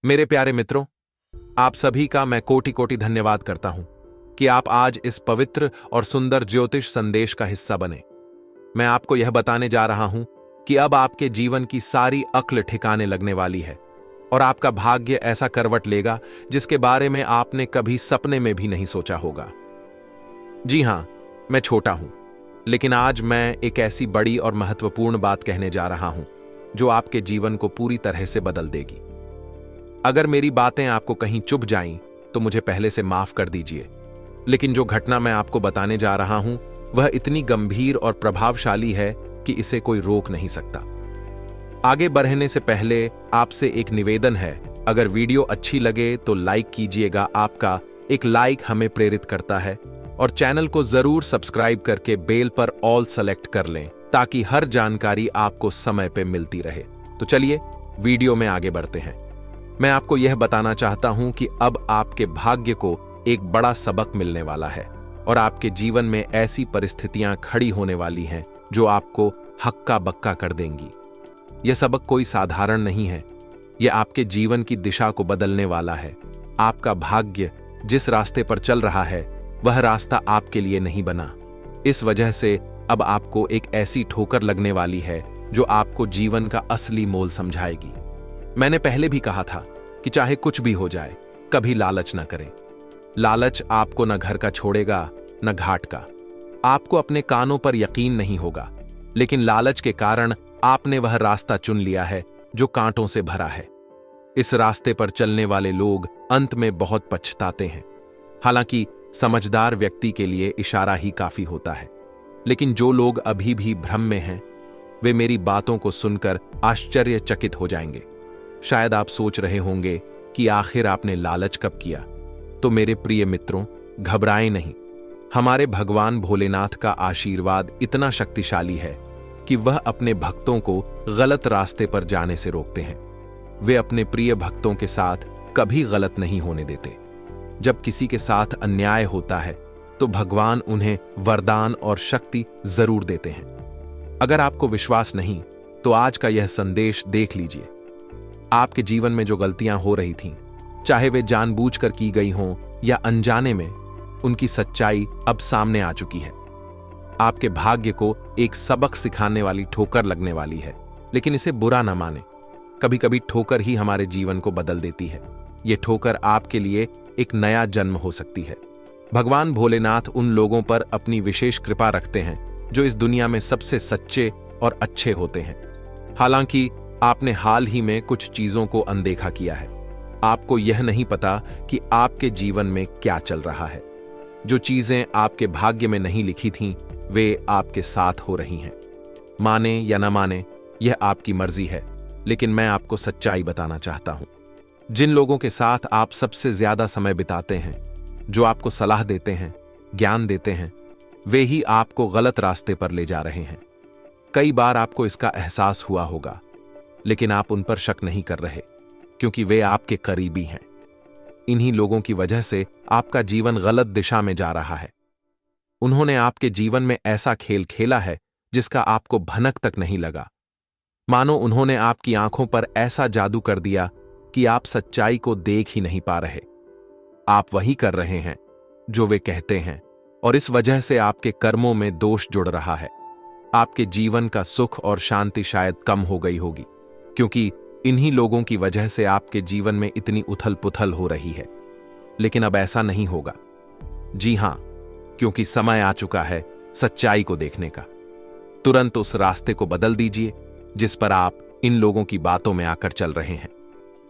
मेरे प्यारे मित्रों, आप सभी का मैं कोटि कोटि धन्यवाद करता हूं कि आप आज इस पवित्र और सुंदर ज्योतिष संदेश का हिस्सा बने। मैं आपको यह बताने जा रहा हूं कि अब आपके जीवन की सारी अक्ल ठिकाने लगने वाली है और आपका भाग्य ऐसा करवट लेगा जिसके बारे में आपने कभी सपने में भी नहीं सोचा होगा। जी हां, मैं छोटा हूं, लेकिन आज मैं एक ऐसी बड़ी और महत्वपूर्ण बात कहने जा रहा हूं जो आपके जीवन को पूरी तरह से बदल देगी। अगर मेरी बातें आपको कहीं चुभ जाईं तो मुझे पहले से माफ कर दीजिए, लेकिन जो घटना मैं आपको बताने जा रहा हूं वह इतनी गंभीर और प्रभावशाली है कि इसे कोई रोक नहीं सकता। आगे बढ़ने से पहले आपसे एक निवेदन है, अगर वीडियो अच्छी लगे तो लाइक कीजिएगा। आपका एक लाइक हमें प्रेरित करता है और चैनल को जरूर सब्सक्राइब करके बेल पर ऑल सेलेक्ट कर लें ताकि हर जानकारी आपको समय पे मिलती रहे। तो चलिए वीडियो में आगे बढ़ते हैं। मैं आपको यह बताना चाहता हूं कि अब आपके भाग्य को एक बड़ा सबक मिलने वाला है और आपके जीवन में ऐसी परिस्थितियां खड़ी होने वाली हैं जो आपको हक्का बक्का कर देंगी। यह सबक कोई साधारण नहीं है, यह आपके जीवन की दिशा को बदलने वाला है। आपका भाग्य जिस रास्ते पर चल रहा है वह रास्ता आपके लिए नहीं बना। इस वजह से अब आपको एक ऐसी ठोकर लगने वाली है जो आपको जीवन का असली मोल समझाएगी। मैंने पहले भी कहा था कि चाहे कुछ भी हो जाए, कभी लालच न करें। लालच आपको न घर का छोड़ेगा न घाट का। आपको अपने कानों पर यकीन नहीं होगा, लेकिन लालच के कारण आपने वह रास्ता चुन लिया है जो कांटों से भरा है। इस रास्ते पर चलने वाले लोग अंत में बहुत पछताते हैं। हालांकि समझदार व्यक्ति के लिए इशारा ही काफी होता है, लेकिन जो लोग अभी भी भ्रम में हैं वे मेरी बातों को सुनकर आश्चर्यचकित हो जाएंगे। शायद आप सोच रहे होंगे कि आखिर आपने लालच कब किया। तो मेरे प्रिय मित्रों, घबराएं नहीं। हमारे भगवान भोलेनाथ का आशीर्वाद इतना शक्तिशाली है कि वह अपने भक्तों को गलत रास्ते पर जाने से रोकते हैं। वे अपने प्रिय भक्तों के साथ कभी गलत नहीं होने देते। जब किसी के साथ अन्याय होता है तो भगवान उन्हें वरदान और शक्ति जरूर देते हैं। अगर आपको विश्वास नहीं तो आज का यह संदेश देख लीजिए। आपके जीवन में जो गलतियां हो रही थीं, चाहे वे जानबूझकर की गई हों या अनजाने में, उनकी सच्चाई अब सामने आ चुकी है। आपके भाग्य को एक सबक सिखाने वाली ठोकर लगने वाली है, लेकिन इसे बुरा न माने। कभी कभी ठोकर ही हमारे जीवन को बदल देती है। यह ठोकर आपके लिए एक नया जन्म हो सकती है। भगवान भोलेनाथ उन लोगों पर अपनी विशेष कृपा रखते हैं जो इस दुनिया में सबसे सच्चे और अच्छे होते हैं। हालांकि आपने हाल ही में कुछ चीजों को अनदेखा किया है। आपको यह नहीं पता कि आपके जीवन में क्या चल रहा है। जो चीजें आपके भाग्य में नहीं लिखी थीं, वे आपके साथ हो रही हैं। माने या न माने, यह आपकी मर्जी है, लेकिन मैं आपको सच्चाई बताना चाहता हूं। जिन लोगों के साथ आप सबसे ज्यादा समय बिताते हैं, जो आपको सलाह देते हैं, ज्ञान देते हैं, वे ही आपको गलत रास्ते पर ले जा रहे हैं। कई बार आपको इसका एहसास हुआ होगा, लेकिन आप उन पर शक नहीं कर रहे क्योंकि वे आपके करीबी हैं। इन्हीं लोगों की वजह से आपका जीवन गलत दिशा में जा रहा है। उन्होंने आपके जीवन में ऐसा खेल खेला है जिसका आपको भनक तक नहीं लगा। मानो उन्होंने आपकी आंखों पर ऐसा जादू कर दिया कि आप सच्चाई को देख ही नहीं पा रहे। आप वही कर रहे हैं जो वे कहते हैं और इस वजह से आपके कर्मों में दोष जुड़ रहा है। आपके जीवन का सुख और शांति शायद कम हो गई होगी क्योंकि इन्हीं लोगों की वजह से आपके जीवन में इतनी उथल पुथल हो रही है। लेकिन अब ऐसा नहीं होगा। जी हां, क्योंकि समय आ चुका है सच्चाई को देखने का। तुरंत उस रास्ते को बदल दीजिए जिस पर आप इन लोगों की बातों में आकर चल रहे हैं।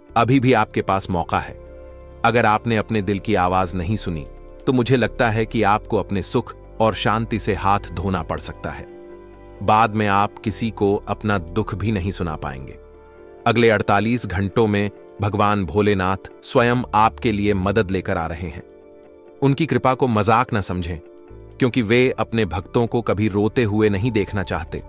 अभी भी आपके पास मौका है। अगर आपने अपने दिल की आवाज नहीं सुनी तो मुझे लगता है कि आपको अपने सुख और शांति से हाथ धोना पड़ सकता है। बाद में आप किसी को अपना दुख भी नहीं सुना पाएंगे। अगले 48 घंटों में भगवान भोलेनाथ स्वयं आपके लिए मदद लेकर आ रहे हैं। उनकी कृपा को मजाक न समझें, क्योंकि वे अपने भक्तों को कभी रोते हुए नहीं देखना चाहते।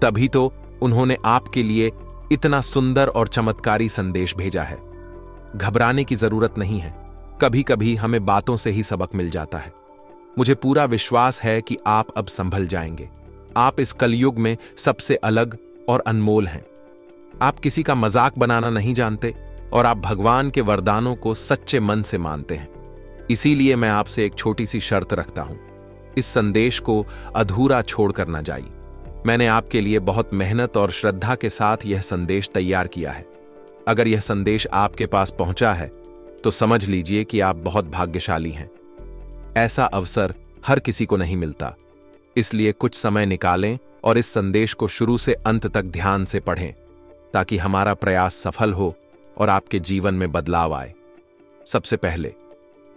तभी तो उन्होंने आपके लिए इतना सुंदर और चमत्कारी संदेश भेजा है। घबराने की जरूरत नहीं है। कभी कभी हमें बातों से ही सबक मिल जाता है। मुझे पूरा विश्वास है कि आप अब संभल जाएंगे। आप इस कलयुग में सबसे अलग और अनमोल हैं। आप किसी का मजाक बनाना नहीं जानते, और आप भगवान के वरदानों को सच्चे मन से मानते हैं। इसीलिए मैं आपसे एक छोटी सी शर्त रखता हूं, इस संदेश को अधूरा छोड़कर न जाइए। मैंने आपके लिए बहुत मेहनत और श्रद्धा के साथ यह संदेश तैयार किया है। अगर यह संदेश आपके पास पहुंचा है तो समझ लीजिए कि आप बहुत भाग्यशाली हैं। ऐसा अवसर हर किसी को नहीं मिलता, इसलिए कुछ समय निकालें और इस संदेश को शुरू से अंत तक ध्यान से पढ़ें, ताकि हमारा प्रयास सफल हो और आपके जीवन में बदलाव आए। सबसे पहले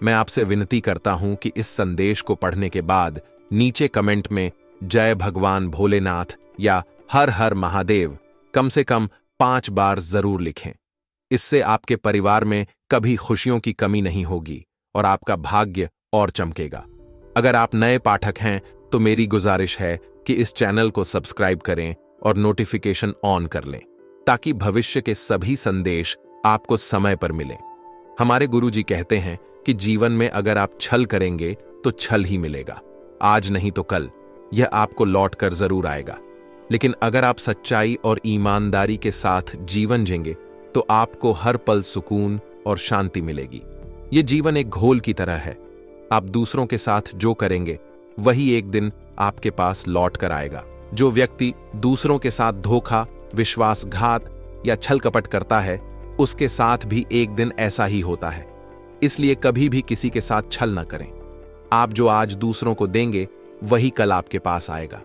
मैं आपसे विनती करता हूं कि इस संदेश को पढ़ने के बाद नीचे कमेंट में जय भगवान भोलेनाथ या हर हर महादेव कम से कम 5 बार जरूर लिखें। इससे आपके परिवार में कभी खुशियों की कमी नहीं होगी और आपका भाग्य और चमकेगा। अगर आप नए पाठक हैं तो मेरी गुजारिश है कि इस चैनल को सब्सक्राइब करें और नोटिफिकेशन ऑन कर लें, ताकि भविष्य के सभी संदेश आपको समय पर मिलें। हमारे गुरुजी कहते हैं कि जीवन में अगर आप छल करेंगे तो छल ही मिलेगा, आज नहीं तो कल यह आपको लौट कर जरूर आएगा। लेकिन अगर आप सच्चाई और ईमानदारी के साथ जीवन जिएंगे तो आपको हर पल सुकून और शांति मिलेगी। ये जीवन एक घोल की तरह है, आप दूसरों के साथ जो करेंगे वही एक दिन आपके पास लौट कर आएगा। जो व्यक्ति दूसरों के साथ धोखा, विश्वासघात या छल कपट करता है, उसके साथ भी एक दिन ऐसा ही होता है। इसलिए कभी भी किसी के साथ छल न करें। आप जो आज दूसरों को देंगे वही कल आपके पास आएगा।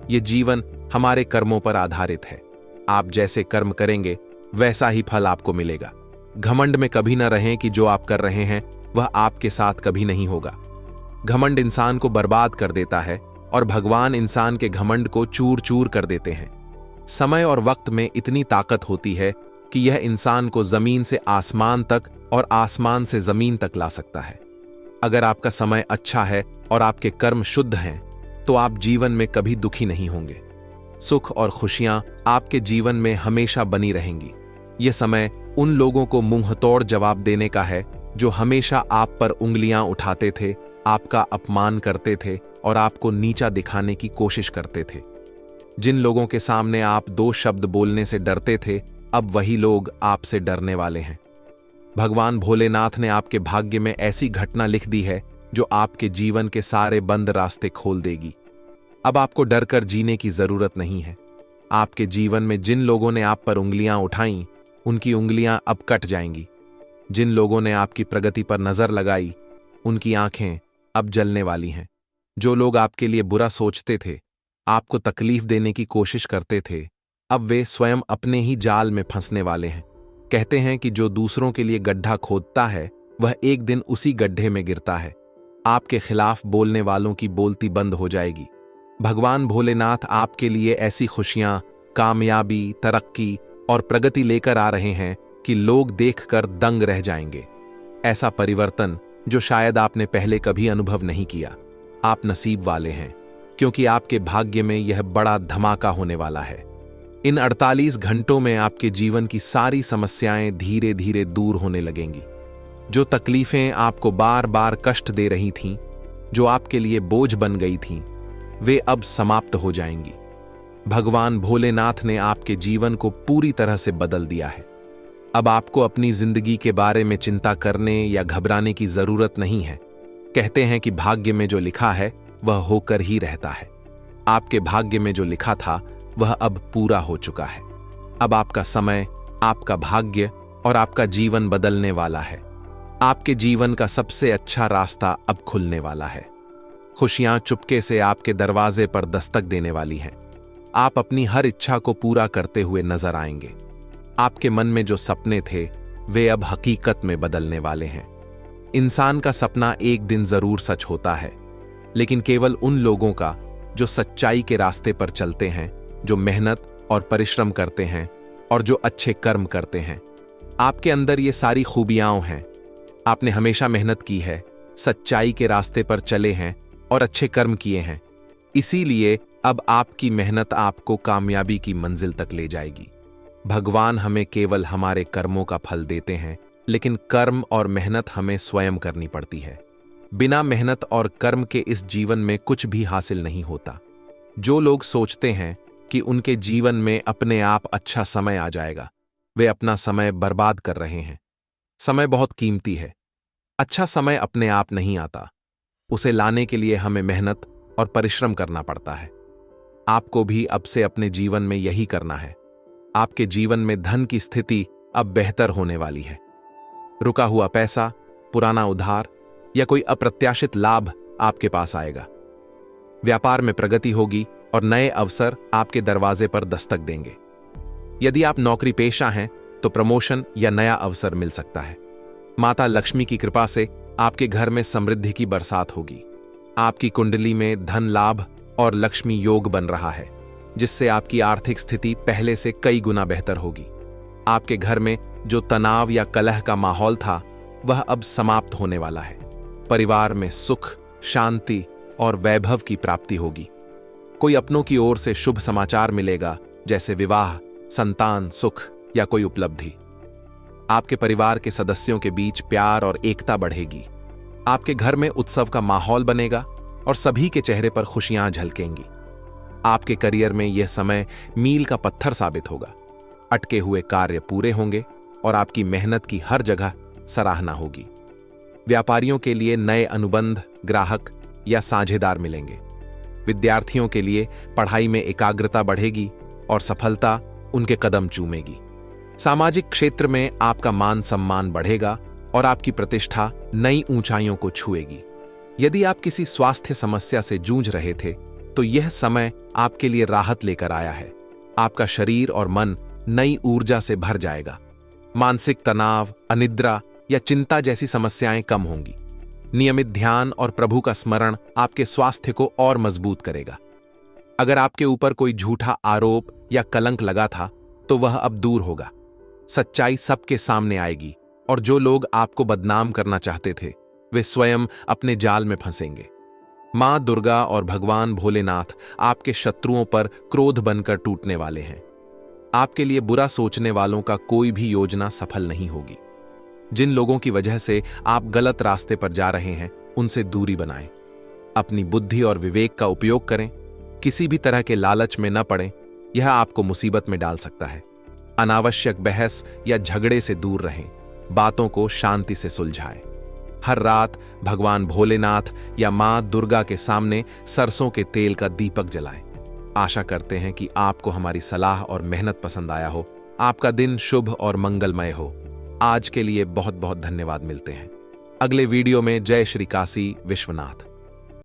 ये जीवन हमारे कर्मों पर आधारित है, आप जैसे कर्म करेंगे वैसा ही फल आपको मिलेगा। घमंड में कभी न रहें कि जो आप कर रहे हैं वह आपके साथ कभी नहीं होगा। घमंड इंसान को बर्बाद कर देता है और भगवान इंसान के घमंड को चूर चूर कर देते हैं। समय और वक्त में इतनी ताकत होती है कि यह इंसान को जमीन से आसमान तक और आसमान से जमीन तक ला सकता है। अगर आपका समय अच्छा है और आपके कर्म शुद्ध हैं तो आप जीवन में कभी दुखी नहीं होंगे। सुख और खुशियां आपके जीवन में हमेशा बनी रहेंगी। यह समय उन लोगों को मुंहतोड़ जवाब देने का है जो हमेशा आप पर उंगलियां उठाते थे, आपका अपमान करते थे और आपको नीचा दिखाने की कोशिश करते थे। जिन लोगों के सामने आप 2 शब्द बोलने से डरते थे, अब वही लोग आपसे डरने वाले हैं। भगवान भोलेनाथ ने आपके भाग्य में ऐसी घटना लिख दी है जो आपके जीवन के सारे बंद रास्ते खोल देगी। अब आपको डरकर जीने की जरूरत नहीं है। आपके जीवन में जिन लोगों ने आप पर उंगलियां उठाई, उनकी उंगलियां अब कट जाएंगी। जिन लोगों ने आपकी प्रगति पर नजर लगाई, उनकी आंखें अब जलने वाली हैं। जो लोग आपके लिए बुरा सोचते थे, आपको तकलीफ देने की कोशिश करते थे, अब वे स्वयं अपने ही जाल में फंसने वाले हैं। कहते हैं कि जो दूसरों के लिए गड्ढा खोदता है वह एक दिन उसी गड्ढे में गिरता है। आपके खिलाफ बोलने वालों की बोलती बंद हो जाएगी। भगवान भोलेनाथ आपके लिए ऐसी खुशियां, कामयाबी, तरक्की और प्रगति लेकर आ रहे हैं कि लोग देखकर दंग रह जाएंगे। ऐसा परिवर्तन जो शायद आपने पहले कभी अनुभव नहीं किया। आप नसीब वाले हैं, क्योंकि आपके भाग्य में यह बड़ा धमाका होने वाला है। इन 48 घंटों में आपके जीवन की सारी समस्याएं धीरे धीरे दूर होने लगेंगी। जो तकलीफें आपको बार बार कष्ट दे रही थीं, जो आपके लिए बोझ बन गई थीं, वे अब समाप्त हो जाएंगी। भगवान भोलेनाथ ने आपके जीवन को पूरी तरह से बदल दिया है। अब आपको अपनी जिंदगी के बारे में चिंता करने या घबराने की जरूरत नहीं है। कहते हैं कि भाग्य में जो लिखा है वह होकर ही रहता है। आपके भाग्य में जो लिखा था वह अब पूरा हो चुका है। अब आपका समय, आपका भाग्य और आपका जीवन बदलने वाला है। आपके जीवन का सबसे अच्छा रास्ता अब खुलने वाला है। खुशियां चुपके से आपके दरवाजे पर दस्तक देने वाली हैं। आप अपनी हर इच्छा को पूरा करते हुए नजर आएंगे। आपके मन में जो सपने थे वे अब हकीकत में बदलने वाले हैं। इंसान का सपना एक दिन जरूर सच होता है, लेकिन केवल उन लोगों का जो सच्चाई के रास्ते पर चलते हैं, जो मेहनत और परिश्रम करते हैं और जो अच्छे कर्म करते हैं। आपके अंदर ये सारी खूबियां हैं। आपने हमेशा मेहनत की है, सच्चाई के रास्ते पर चले हैं और अच्छे कर्म किए हैं। इसीलिए अब आपकी मेहनत आपको कामयाबी की मंजिल तक ले जाएगी। भगवान हमें केवल हमारे कर्मों का फल देते हैं, लेकिन कर्म और मेहनत हमें स्वयं करनी पड़ती है। बिना मेहनत और कर्म के इस जीवन में कुछ भी हासिल नहीं होता। जो लोग सोचते हैं कि उनके जीवन में अपने आप अच्छा समय आ जाएगा, वे अपना समय बर्बाद कर रहे हैं। समय बहुत कीमती है। अच्छा समय अपने आप नहीं आता, उसे लाने के लिए हमें मेहनत और परिश्रम करना पड़ता है। आपको भी अब से अपने जीवन में यही करना है। आपके जीवन में धन की स्थिति अब बेहतर होने वाली है। रुका हुआ पैसा, पुराना उधार या कोई अप्रत्याशित लाभ आपके पास आएगा। व्यापार में प्रगति होगी और नए अवसर आपके दरवाजे पर दस्तक देंगे। यदि आप नौकरी पेशा हैं तो प्रमोशन या नया अवसर मिल सकता है। माता लक्ष्मी की कृपा से आपके घर में समृद्धि की बरसात होगी। आपकी कुंडली में धन लाभ और लक्ष्मी योग बन रहा है, जिससे आपकी आर्थिक स्थिति पहले से कई गुना बेहतर होगी। आपके घर में जो तनाव या कलह का माहौल था, वह अब समाप्त होने वाला है। परिवार में सुख, शांति और वैभव की प्राप्ति होगी। कोई अपनों की ओर से शुभ समाचार मिलेगा, जैसे विवाह, संतान सुख या कोई उपलब्धि। आपके परिवार के सदस्यों के बीच प्यार और एकता बढ़ेगी। आपके घर में उत्सव का माहौल बनेगा और सभी के चेहरे पर खुशियां झलकेंगी। आपके करियर में यह समय मील का पत्थर साबित होगा। अटके हुए कार्य पूरे होंगे और आपकी मेहनत की हर जगह सराहना होगी। व्यापारियों के लिए नए अनुबंध, ग्राहक या साझेदार मिलेंगे। विद्यार्थियों के लिए पढ़ाई में एकाग्रता बढ़ेगी और सफलता उनके कदम चूमेगी। सामाजिक क्षेत्र में आपका मान सम्मान बढ़ेगा और आपकी प्रतिष्ठा नई ऊंचाइयों को छुएगी। यदि आप किसी स्वास्थ्य समस्या से जूझ रहे थे, तो यह समय आपके लिए राहत लेकर आया है। आपका शरीर और मन नई ऊर्जा से भर जाएगा। मानसिक तनाव, अनिद्रा या चिंता जैसी समस्याएं कम होंगी। नियमित ध्यान और प्रभु का स्मरण आपके स्वास्थ्य को और मजबूत करेगा। अगर आपके ऊपर कोई झूठा आरोप या कलंक लगा था, तो वह अब दूर होगा। सच्चाई सबके सामने आएगी और जो लोग आपको बदनाम करना चाहते थे, वे स्वयं अपने जाल में फंसेंगे। मां दुर्गा और भगवान भोलेनाथ आपके शत्रुओं पर क्रोध बनकर टूटने वाले हैं। आपके लिए बुरा सोचने वालों का कोई भी योजना सफल नहीं होगी। जिन लोगों की वजह से आप गलत रास्ते पर जा रहे हैं, उनसे दूरी बनाएं। अपनी बुद्धि और विवेक का उपयोग करें। किसी भी तरह के लालच में न पड़ें, यह आपको मुसीबत में डाल सकता है। अनावश्यक बहस या झगड़े से दूर रहें। बातों को शांति से सुलझाएं। हर रात भगवान भोलेनाथ या मां दुर्गा के सामने सरसों के तेल का दीपक जलाएं। आशा करते हैं कि आपको हमारी सलाह और मेहनत पसंद आया हो। आपका दिन शुभ और मंगलमय हो। आज के लिए बहुत बहुत धन्यवाद। मिलते हैं अगले वीडियो में। जय श्री काशी विश्वनाथ।